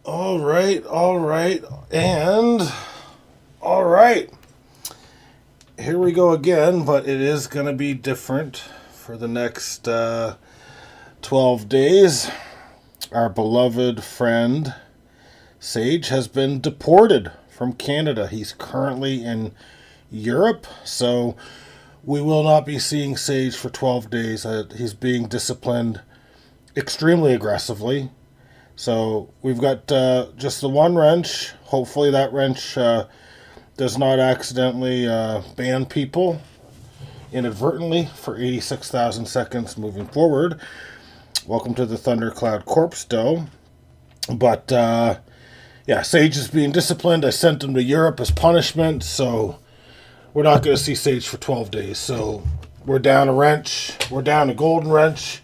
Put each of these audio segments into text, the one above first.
All right, and all right. Here we go again, but it is going to be different for the next 12 days. Our beloved friend Sage has been deported from Canada. He's currently in Europe, so we will not be seeing Sage for 12 days. He's being disciplined extremely aggressively. So we've got just the one wrench. Hopefully, that wrench does not accidentally ban people inadvertently for 86,000 seconds moving forward. Welcome to the Thundercloud Corpse Doe. But yeah, Sage is being disciplined. I sent him to Europe as punishment, so we're not going to see Sage for 12 days. So we're down a wrench. We're down a golden wrench.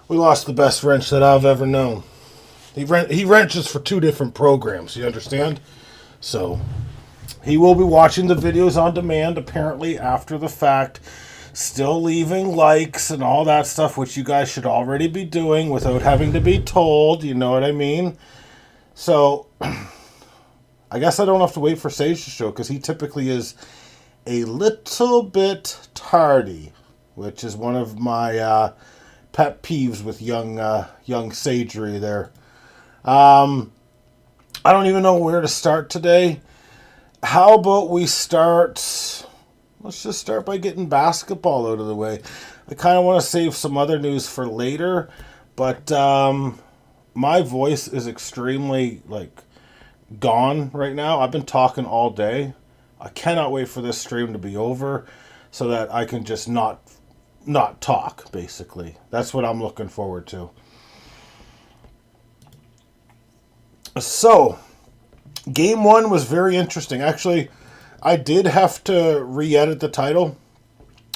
We lost the best wrench that I've ever known. He wrenches for two different programs, you understand? So he will be watching the videos on demand, apparently, after the fact. Still leaving likes and all that stuff, which you guys should already be doing without having to be told, you know what I mean? So I guess I don't have to wait for Sage to show, because he typically is a little bit tardy, which is one of my pet peeves with young Sagery there. I don't even know where to start today. How about we start... Let's just start by getting basketball out of the way. I kind of want to save some other news for later, but my voice is extremely, gone right now. I've been talking all day. I cannot wait for this stream to be over so that I can just not talk, basically. That's what I'm looking forward to. So, game one was very interesting. Actually, I did have to re-edit the title.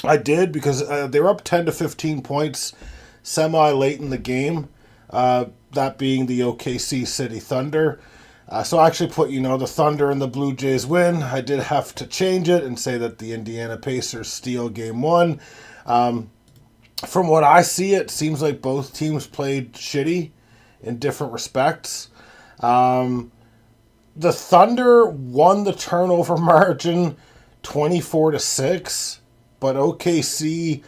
I did because they were up 10 to 15 points semi-late in the game, that being the OKC City Thunder. So I actually put, the Thunder and the Blue Jays win. I did have to change it and say that the Indiana Pacers steal game one. From what I see, it seems like both teams played shitty in different respects. The Thunder won the turnover margin 24-6, but OKC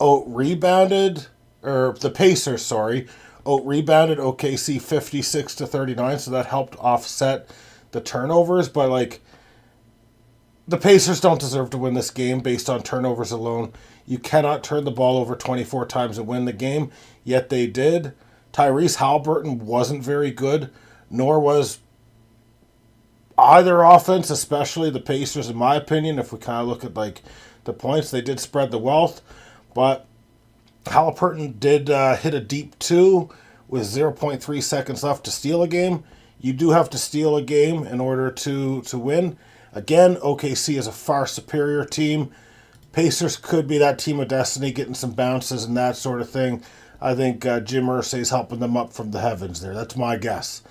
out-rebounded, or the Pacers, sorry, out-rebounded OKC 56-39, so that helped offset the turnovers, but, the Pacers don't deserve to win this game based on turnovers alone. You cannot turn the ball over 24 times and win the game, yet they did. Tyrese Haliburton wasn't very good, nor was either offense, especially the Pacers, in my opinion. If we kind of look at the points, they did spread the wealth, but Haliburton did hit a deep two with 0.3 seconds left to steal a game. You do have to steal a game in order to win. Again, OKC is a far superior team. Pacers could be that team of destiny, getting some bounces and that sort of thing. I think Jim Irsay's helping them up from the heavens there. That's my guess.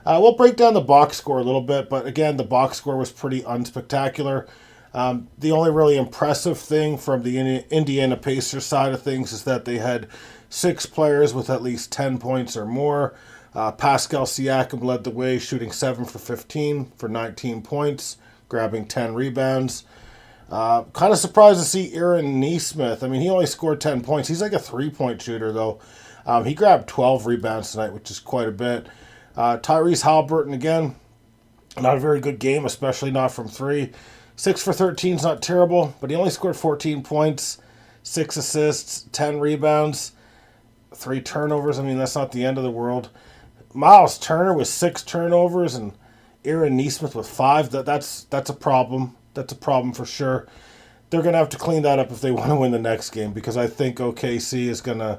We'll break down the box score a little bit, but again, the box score was pretty unspectacular. The only really impressive thing from the Indiana Pacers side of things is that they had 6 players with at least 10 points or more. Pascal Siakam led the way, shooting 7 for 15 for 19 points, grabbing 10 rebounds. Kind of surprised to see Aaron Nesmith. I mean, he only scored 10 points. He's like a 3-point shooter, though. He grabbed 12 rebounds tonight, which is quite a bit. Tyrese Haliburton, again, not a very good game, especially not from 3. 6 for 13 is not terrible, but he only scored 14 points, 6 assists, 10 rebounds, 3 turnovers. I mean, that's not the end of the world. Miles Turner with 6 turnovers and Aaron Nesmith with 5. That's a problem. That's a problem for sure. They're going to have to clean that up if they want to win the next game, because I think OKC is going to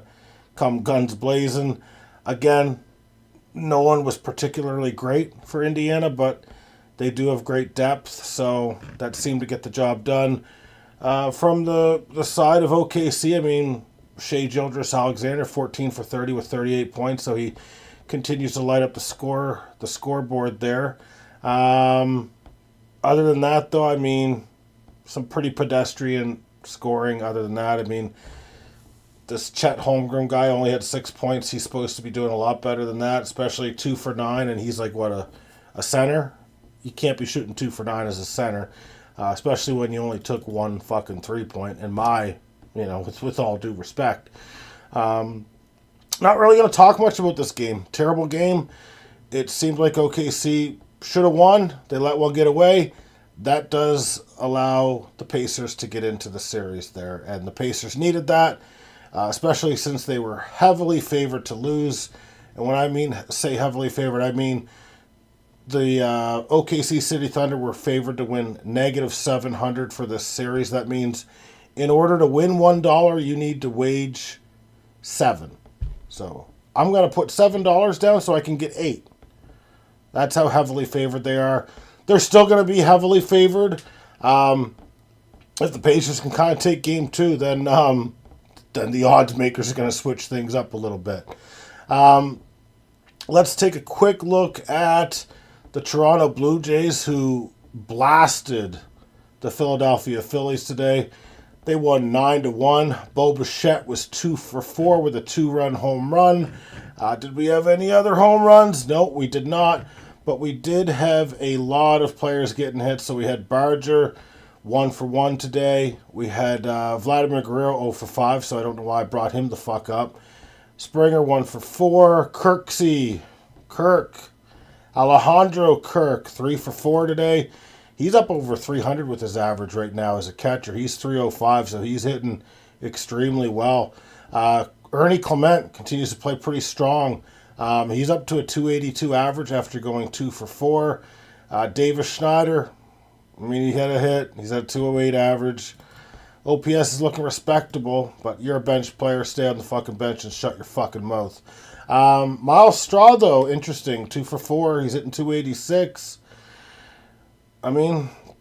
come guns blazing. Again, no one was particularly great for Indiana, but they do have great depth, so that seemed to get the job done. From the side of OKC, I mean, Shai Gilgeous-Alexander, 14 for 30 with 38 points, so he continues to light up the scoreboard there. Other than that, though, I mean, some pretty pedestrian scoring. Other than that, I mean, this Chet Holmgren guy only had 6 points. He's supposed to be doing a lot better than that, especially 2 for 9, and he's like, what, a center? You can't be shooting 2 for 9 as a center, especially when you only took 1 fucking 3-point, in my, with all due respect. Not really going to talk much about this game. Terrible game. It seemed like OKC should have won. They let one get away. That does allow the Pacers to get into the series there, and the Pacers needed that. Especially since they were heavily favored to lose. And when I say heavily favored, I mean the OKC City Thunder were favored to win -700 for this series. That means in order to win $1, you need to wage $7. So I'm going to put $7 down so I can get $8. That's how heavily favored they are. They're still going to be heavily favored. If the Pacers can kind of take game 2, then the odds makers are going to switch things up a little bit. Let's take a quick look at the Toronto Blue Jays, who blasted the Philadelphia Phillies today. They won 9-1. Bo Bichette was 2 for 4 with a 2-run home run. Did we have any other home runs? No, we did not. But we did have a lot of players getting hit. So we had Barger 1 for 1 today. We had Vladimir Guerrero 0 for 5, so I don't know why I brought him the fuck up. Springer 1 for 4. Alejandro Kirk 3 for 4 today. He's up over 300 with his average right now as a catcher. He's 305, so he's hitting extremely well. Ernie Clement continues to play pretty strong. He's up to a 282 average after going 2 for 4. Davis Schneider, he had a hit. He's at a 208 average. OPS is looking respectable, but you're a bench player. Stay on the fucking bench and shut your fucking mouth. Miles Straw, though, interesting. 2 for 4. He's hitting 286.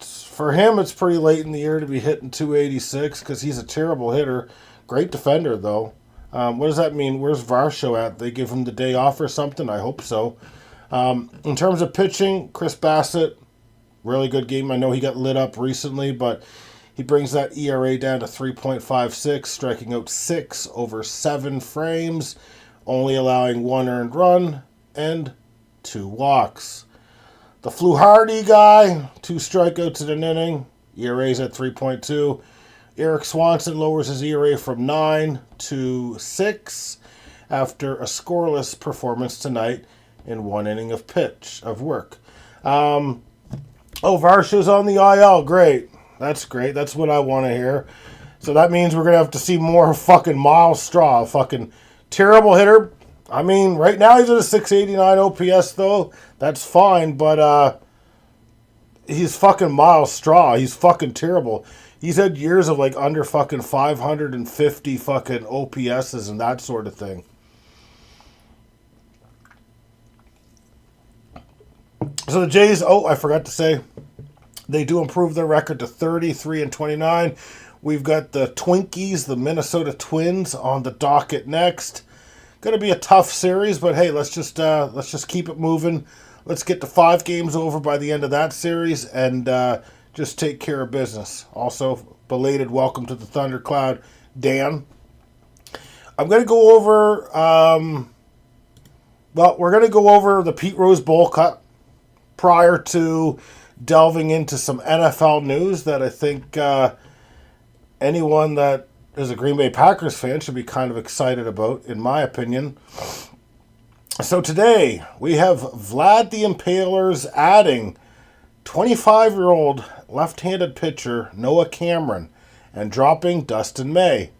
For him, it's pretty late in the year to be hitting 286 because he's a terrible hitter. Great defender, though. What does that mean? Where's Varsho at? They give him the day off or something? I hope so. In terms of pitching, Chris Bassett, really good game. I know he got lit up recently, but he brings that ERA down to 3.56, striking out 6 over 7 frames, only allowing 1 earned run and 2 walks. The Fluharty guy, 2 strikeouts in an inning, ERA's at 3.2. Eric Swanson lowers his ERA from 9 to 6 after a scoreless performance tonight in 1 inning of work. Varsho's on the IL. Great. That's great. That's what I want to hear. So that means we're going to have to see more fucking Miles Straw. Fucking terrible hitter. Right now he's at a 689 OPS, though. That's fine, but he's fucking Miles Straw. He's fucking terrible. He's had years of under fucking 550 fucking OPSs and that sort of thing. So the Jays, I forgot to say, they do improve their record to 33-29. We've got the Twinkies, the Minnesota Twins, on the docket next. Going to be a tough series, but hey, let's just keep it moving. Let's get the 5 games over by the end of that series and just take care of business. Also, belated welcome to the Thundercloud, Dan. I'm going to go over, we're going to go over the Pete Rose Bowl Cup prior to delving into some NFL news that I think anyone that is a Green Bay Packers fan should be kind of excited about, in my opinion. So today, we have Vlad the Impaler's adding 25-year-old left-handed pitcher Noah Cameron and dropping Dustin May.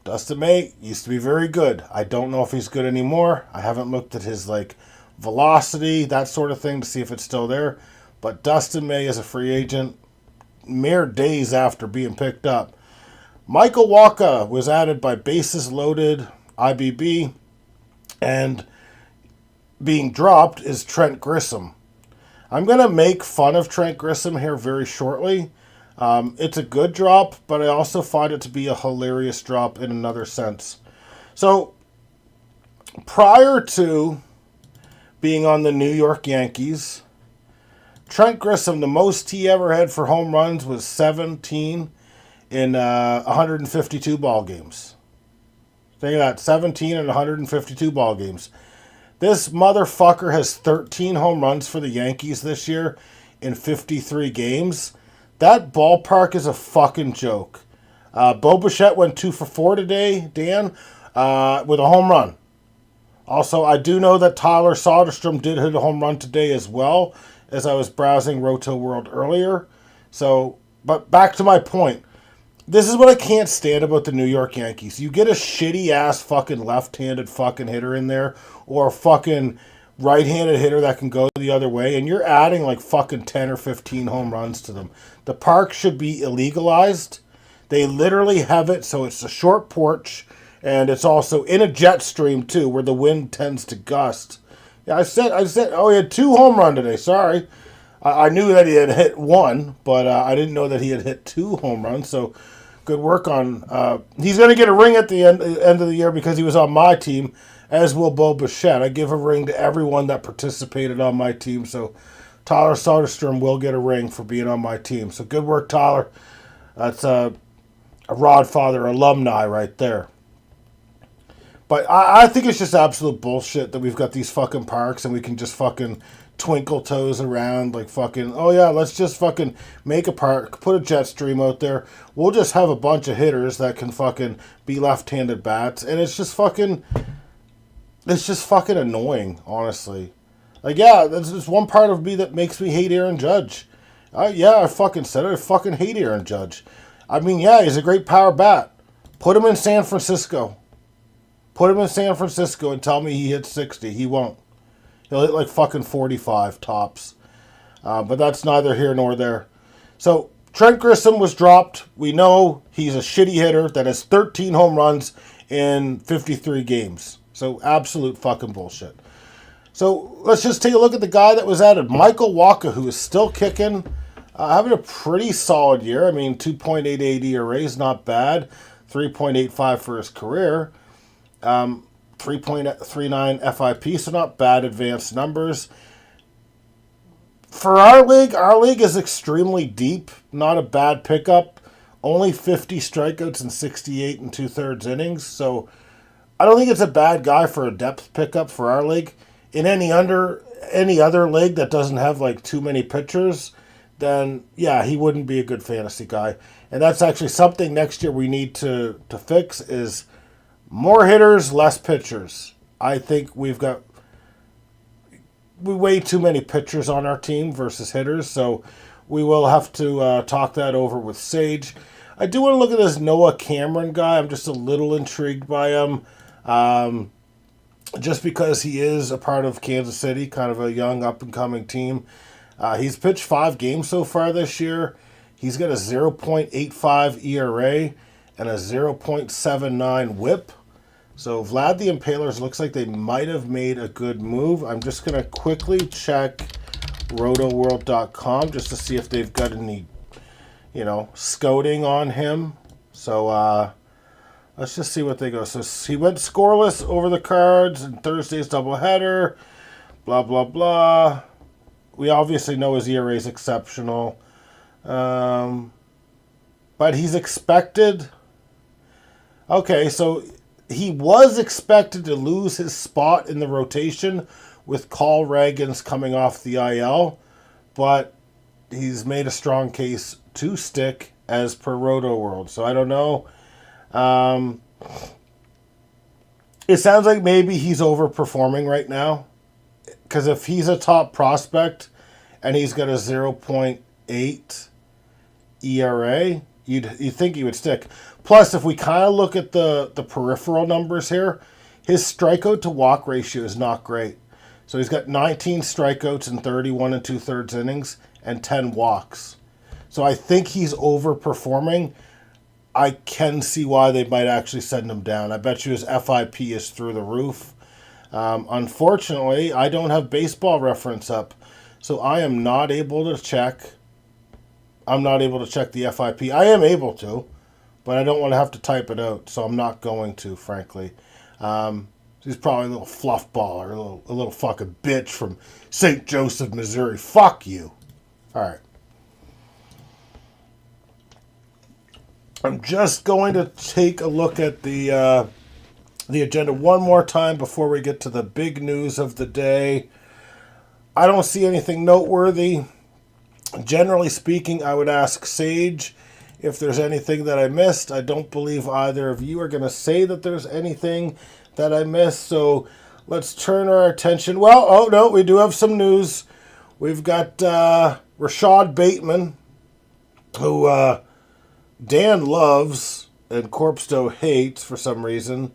Dustin May used to be very good. I don't know if he's good anymore. I haven't looked at his velocity, that sort of thing, to see if it's still there. But Dustin May is a free agent mere days after being picked up. Michael Wacha was added by bases loaded IBB, and being dropped is Trent Grissom. I'm going to make fun of Trent Grissom here very shortly. It's a good drop, but I also find it to be a hilarious drop in another sense. So, prior to being on the New York Yankees, Trent Grissom, the most he ever had for home runs was 17 in 152 ball games. Think of that, 17 in 152 ball games. This motherfucker has 13 home runs for the Yankees this year in 53 games. That ballpark is a fucking joke. Bo Bichette went 2 for 4 today, Dan, with a home run. Also, I do know that Tyler Soderstrom did hit a home run today as well, as I was browsing Roto World earlier. So, but back to my point. This is what I can't stand about the New York Yankees. You get a shitty ass fucking left-handed fucking hitter in there, or a fucking right-handed hitter that can go the other way, and you're adding like fucking 10 or 15 home runs to them. The park should be illegalized. They literally have it so it's a short porch, and it's also in a jet stream too, where the wind tends to gust. Yeah, I said, oh, he had 2 home runs today. Sorry. I knew that he had hit 1, but I didn't know that he had hit 2 home runs, so good work on... he's going to get a ring at the end of the year because he was on my team, as will Bo Bichette. I give a ring to everyone that participated on my team, so Tyler Soderstrom will get a ring for being on my team. So good work, Tyler. That's a Rodfather alumni right there. But I think it's just absolute bullshit that we've got these fucking parks and we can just fucking twinkle toes around like fucking, oh yeah, let's just fucking make a park, put a jet stream out there. We'll just have a bunch of hitters that can fucking be left-handed bats. And it's just fucking annoying, honestly. Like, yeah, there's one part of me that makes me hate Aaron Judge. I fucking said it. I fucking hate Aaron Judge. I mean, yeah, he's a great power bat. Put him in San Francisco. Put him in San Francisco and tell me he hits 60. He won't. He'll hit like fucking 45 tops. But that's neither here nor there. So, Trent Grisham was dropped. We know he's a shitty hitter that has 13 home runs in 53 games. So, absolute fucking bullshit. So, let's just take a look at the guy that was added. Michael Wacha, who is still kicking. Having a pretty solid year. I mean, 2.88 ERA is not bad. 3.85 for his career. 3.39 FIP, so not bad advanced numbers. For our league is extremely deep. Not a bad pickup. Only 50 strikeouts and 68 and 2/3 innings. So I don't think it's a bad guy for a depth pickup for our league. In any other league that doesn't have like too many pitchers, then yeah, he wouldn't be a good fantasy guy. And that's actually something next year we need to fix is more hitters, less pitchers. I think we way too many pitchers on our team versus hitters, so we will have to talk that over with Sage. I do want to look at this Noah Cameron guy. I'm just a little intrigued by him, just because he is a part of Kansas City, kind of a young up-and-coming team. He's pitched 5 games so far this year. He's got a 0.85 ERA and a 0.79 whip. So Vlad the Impalers looks like they might have made a good move. I'm just going to quickly check rotoworld.com just to see if they've got any, scouting on him. So let's just see what they go. So he went scoreless over the Cards in Thursday's doubleheader. Blah, blah, blah. We obviously know his ERA is exceptional. But he's expected... Okay, so... He was expected to lose his spot in the rotation with Carl Ragans coming off the IL, but he's made a strong case to stick as per Roto World. So I don't know. It sounds like maybe he's overperforming right now, because if he's a top prospect and he's got a 0.8 ERA, you'd think he would stick. Plus, if we kind of look at the peripheral numbers here, his strikeout to walk ratio is not great. So he's got 19 strikeouts in 31 and 2/3 innings and 10 walks. So I think he's overperforming. I can see why they might actually send him down. I bet you his FIP is through the roof. Unfortunately, I don't have Baseball Reference up, so I am not able to check. I'm not able to check the FIP. I am able to, but I don't want to have to type it out, so I'm not going to, frankly. He's probably a little fluff ball or a little fucking bitch from St. Joseph, Missouri. Fuck you. All right. I'm just going to take a look at the the agenda one more time before we get to the big news of the day. I don't see anything noteworthy. Generally speaking, I would ask Sage if there's anything that I missed. I don't believe either of you are going to say that there's anything that I missed. So let's turn our attention. Well, oh no, we do have some news. We've got Rashad Bateman, who Dan loves and Corpsto hates for some reason,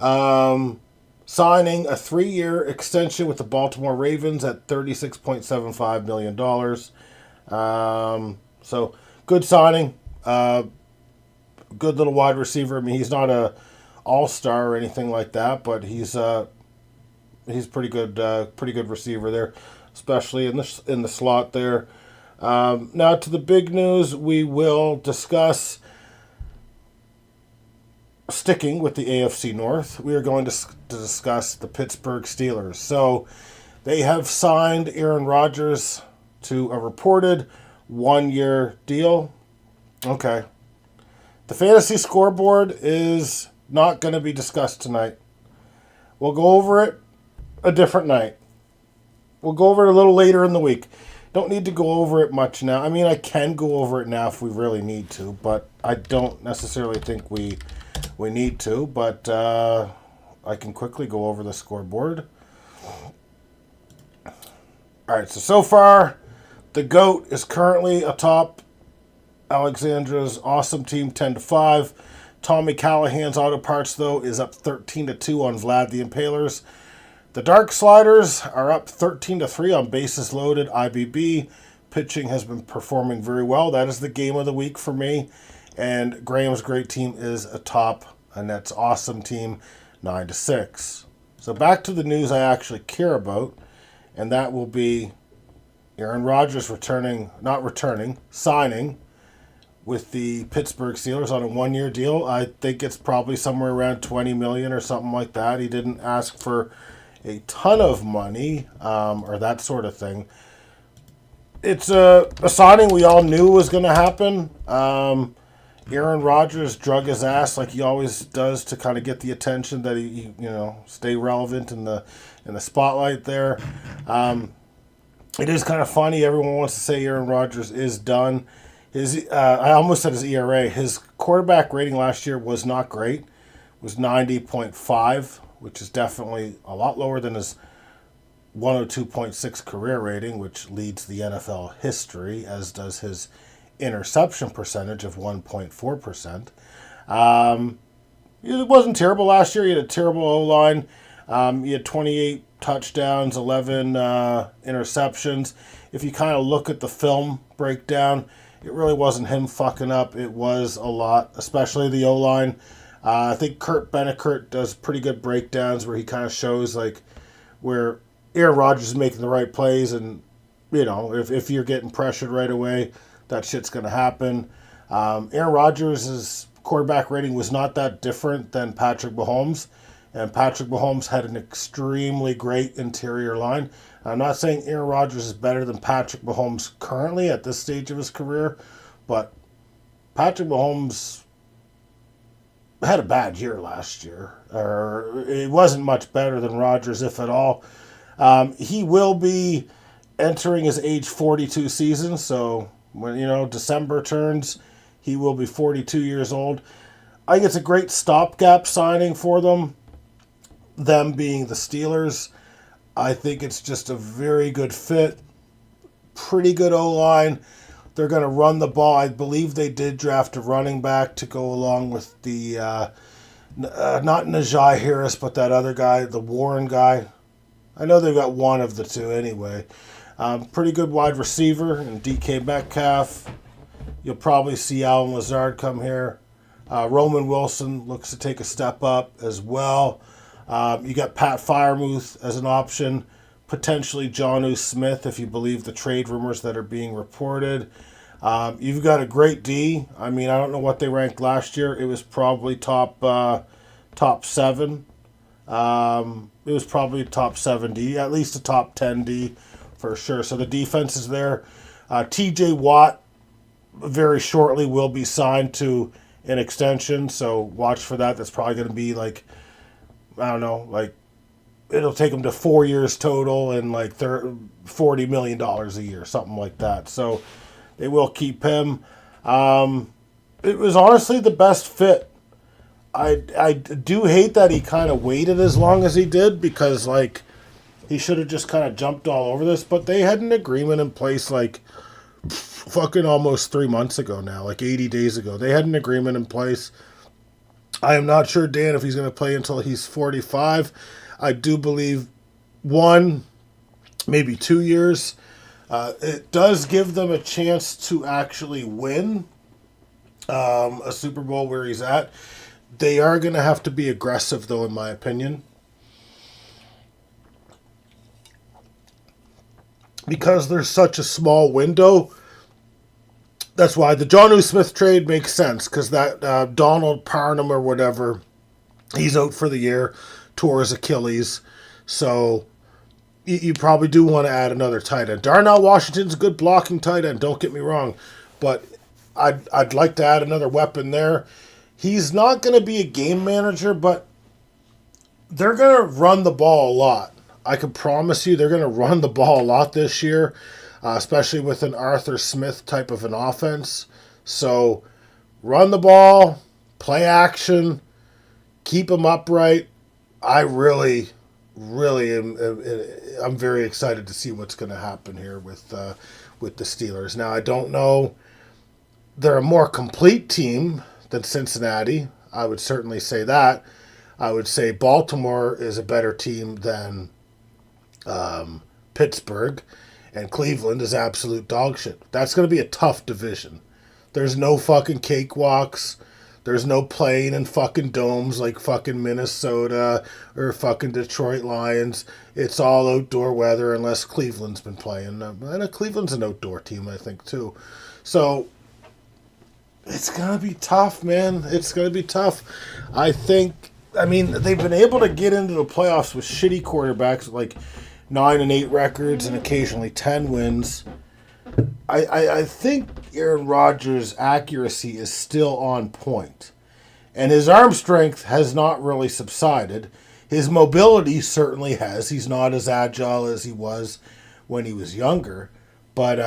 signing a 3-year extension with the Baltimore Ravens at $36.75 million. So good signing. Good little wide receiver. I mean, he's not a all-star or anything like that, but he's pretty good receiver there, especially in the slot there. Now to the big news, we will discuss, sticking with the AFC North, we are going to discuss the Pittsburgh Steelers. So they have signed Aaron Rodgers to a reported 1-year deal. Okay. The fantasy scoreboard is not going to be discussed tonight. We'll go over it a different night. We'll go over it a little later in the week. Don't need to go over it much now. I mean, I can go over it now if we really need to, but I don't necessarily think we need to. But I can quickly go over the scoreboard. All right, so far, the GOAT is currently atop Alexandra's awesome team 10-5. Tommy Callahan's Auto Parts, though, is up 13-2 on Vlad the Impalers. The Dark Sliders are up 13-3 on Bases Loaded IBB. Pitching has been performing very well. That is the game of the week for me. And Graham's great team is atop Annette's awesome team 9-6. So back to the news I actually care about, and that will be Aaron Rodgers signing with the Pittsburgh Steelers on a 1-year deal. I think it's probably somewhere around $20 million or something like that. He didn't ask for a ton of money or that sort of thing. It's a signing we all knew was going to happen. Aaron Rodgers drug his ass like he always does to kind of get the attention that he stay relevant in the spotlight there. It is kind of funny. Everyone wants to say Aaron Rodgers is done. I almost said his ERA. His quarterback rating last year was not great. It was 90.5, which is definitely a lot lower than his 102.6 career rating, which leads the NFL history, as does his interception percentage of 1.4%. It wasn't terrible last year. He had a terrible O-line. He had 28 touchdowns, 11 interceptions. If you kind of look at the film breakdown, it really wasn't him fucking up. It was a lot, especially the O-line. I think Kurt Benekert does pretty good breakdowns where he kind of shows like where Aaron Rodgers is making the right plays, and if you're getting pressured right away, that shit's going to happen. Aaron Rodgers' quarterback rating was not that different than Patrick Mahomes, and Patrick Mahomes had an extremely great interior line. I'm not saying Aaron Rodgers is better than Patrick Mahomes currently at this stage of his career, but Patrick Mahomes had a bad year last year. Or it wasn't much better than Rodgers, if at all. He will be entering his age 42 season, so when December turns, he will be 42 years old. I think it's a great stopgap signing for them being the Steelers. I think it's just a very good fit. Pretty good O-line. They're going to run the ball. I believe they did draft a running back to go along with the, not Najee Harris, but that other guy, the Warren guy. I know they've got one of the two anyway. Pretty good wide receiver in DK Metcalf. You'll probably see Alan Lazard come here. Roman Wilson looks to take a step up as well. You got Pat Freiermuth as an option. Potentially Jonnu Smith, if you believe the trade rumors that are being reported. You've got a great D. I mean, I don't know what they ranked last year. It was probably top 7. It was probably top 7 D, at least a top 10 D for sure. So the defense is there. TJ Watt very shortly will be signed to an extension, so watch for that. That's probably going to be like I don't know, like it'll take him to 4 years total and like $40 million a year, something like that. So they will keep him. It was honestly the best fit. I do hate that he kind of waited as long as he did because like he should have just kind of jumped all over this. But they had an agreement in place like fucking almost 3 months ago now, like 80 days ago. They had an agreement in place. I am not sure, Dan, if he's going to play until he's 45. I do believe 1, maybe 2 years. It does give them a chance to actually win a Super Bowl where he's at. They are going to have to be aggressive, though, in my opinion. Because there's such a small window. That's why the Jonnu Smith trade makes sense. Because that Donald Parham or whatever, he's out for the year. Tore his Achilles. So you probably do want to add another tight end. Darnell Washington's a good blocking tight end, don't get me wrong. But I'd like to add another weapon there. He's not going to be a game manager, but they're going to run the ball a lot. I can promise you they're going to run the ball a lot this year, especially with an Arthur Smith type of an offense. So run the ball, play action, keep them upright. I really am I'm very excited to see what's going to happen here with the Steelers. Now, I don't know. They're a more complete team than Cincinnati. I would certainly say that. I would say Baltimore is a better team than Pittsburgh, and Cleveland is absolute dog shit. That's going to be a tough division. There's no fucking cakewalks. There's no playing in fucking domes like fucking Minnesota or fucking Detroit Lions. It's all outdoor weather unless Cleveland's been playing. And Cleveland's an outdoor team, I think, too. So it's going to be tough, man. It's going to be tough. I mean, they've been able to get into the playoffs with shitty quarterbacks like 9-8 records and occasionally 10 wins. I think Aaron Rodgers' accuracy is still on point. And his arm strength has not really subsided. His mobility certainly has. He's not as agile as he was when he was younger. But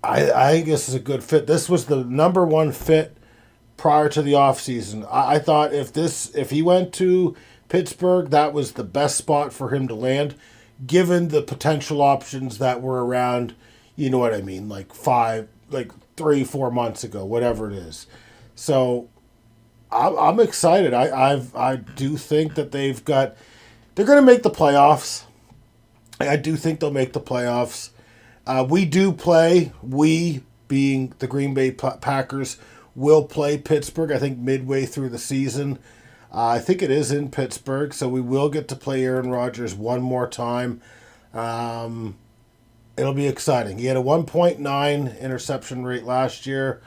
I think this is a good fit. This was the number one fit prior to the offseason. I thought if he went to Pittsburgh, that was the best spot for him to land, given the potential options that were around. You know what I mean? Like 3-4 months ago, whatever it is. So I'm excited. I do think that they're going to make the playoffs. I do think they'll make the playoffs. We being the Green Bay Packers, will play Pittsburgh, I think, midway through the season. I think it is in Pittsburgh, so we will get to play Aaron Rodgers one more time. It'll be exciting. He had a 1.9 interception rate last year.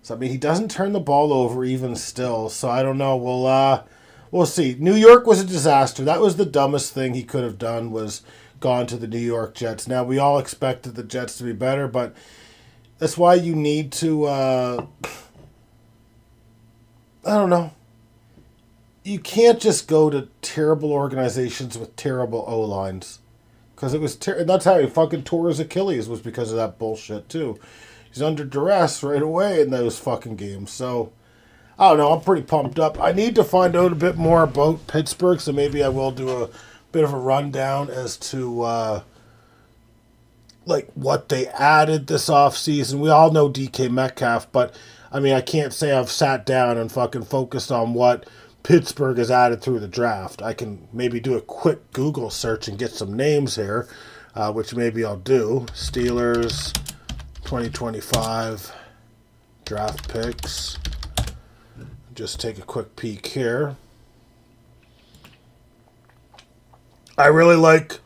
So, I mean, he doesn't turn the ball over even still. So, I don't know. We'll see. New York was a disaster. That was the dumbest thing he could have done, was gone to the New York Jets. Now, we all expected the Jets to be better, but that's why you need to, I don't know. You can't just go to terrible organizations with terrible O-lines. Because it was that's how he fucking tore his Achilles, was because of that bullshit, too. He's under duress right away in those fucking games. So, I don't know. I'm pretty pumped up. I need to find out a bit more about Pittsburgh, so maybe I will do a bit of a rundown as to what they added this offseason. We all know DK Metcalf, but, I mean, I can't say I've sat down and fucking focused on what Pittsburgh has added through the draft. I can maybe do a quick Google search and get some names here, which maybe I'll do. Steelers 2025 draft picks. Just take a quick peek here. I really like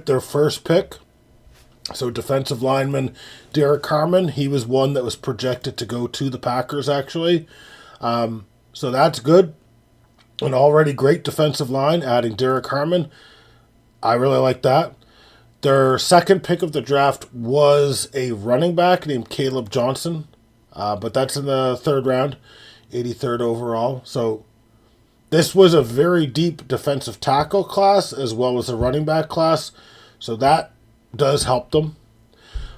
their first pick. So defensive lineman Derek Harmon, he was one that was projected to go to the Packers, actually. So that's good. An already great defensive line, adding Derek Harmon. I really like that. Their second pick of the draft was a running back named Caleb Johnson. But that's in the third round, 83rd overall. So This was a very deep defensive tackle class as well as a running back class, so that does help them.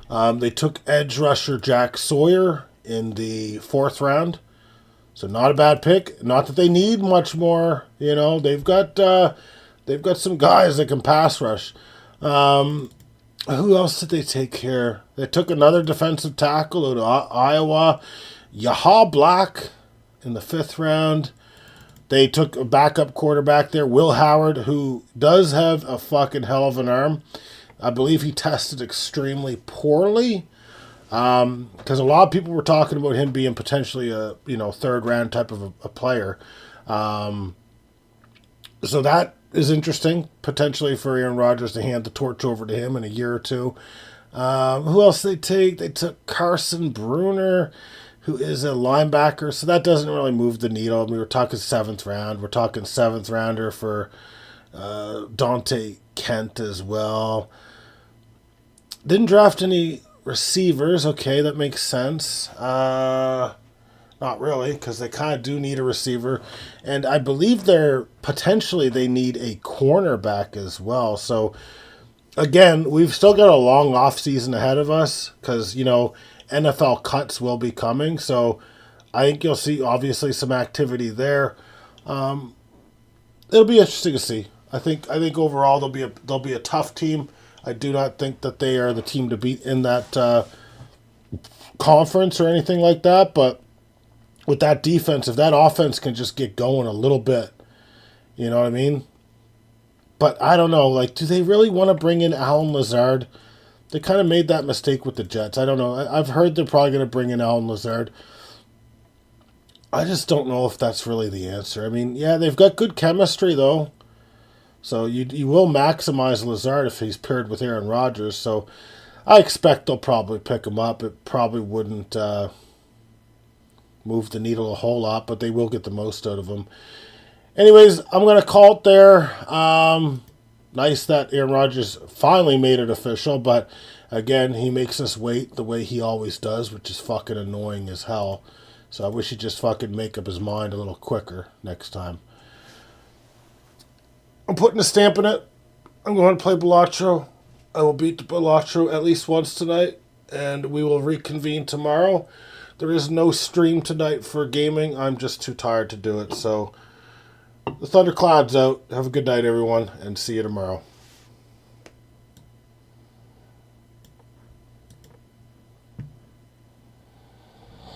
They took edge rusher Jack Sawyer in the 4th round, so not a bad pick. Not that they need much more. You know, they've got some guys that can pass rush. Who else did they take here? They took another defensive tackle out of Iowa, Yaha Black, in the 5th round. They took a backup quarterback there, Will Howard, who does have a fucking hell of an arm. I believe he tested extremely poorly because a lot of people were talking about him being potentially a 3rd round type of a player. So that is interesting, potentially for Aaron Rodgers to hand the torch over to him in a year or two. Who else did they take? They took Carson Bruner, who is a linebacker, so that doesn't really move the needle. We were talking 7th round. We're talking 7th rounder for Dante Kent as well. Didn't draft any receivers. Okay, that makes sense. Not really, because they kind of do need a receiver. And I believe they need a cornerback as well. So, again, we've still got a long offseason ahead of us because, NFL cuts will be coming. So, I think you'll see, obviously, some activity there. It'll be interesting to see. I think overall they'll be a tough team. I do not think that they are the team to beat in that conference or anything like that. But with that defense, if that offense can just get going a little bit, you know what I mean? But I don't know. Like, do they really want to bring in Alan Lazard? They kind of made that mistake with the Jets. I don't know. I've heard they're probably going to bring in Alan Lazard. I just don't know if that's really the answer. I mean, yeah, they've got good chemistry, though. So you will maximize Lazard if he's paired with Aaron Rodgers. So I expect they'll probably pick him up. It probably wouldn't move the needle a whole lot, but they will get the most out of him. Anyways, I'm going to call it there. Nice that Aaron Rodgers finally made it official, but again, he makes us wait the way he always does, which is fucking annoying as hell. So I wish he'd just fucking make up his mind a little quicker next time. I'm putting a stamp in it. I'm going to play Balatro. I will beat the Balatro at least once tonight, and we will reconvene tomorrow. There is no stream tonight for gaming. I'm just too tired to do it. So the thundercloud's out. Have a good night, everyone, and see you tomorrow.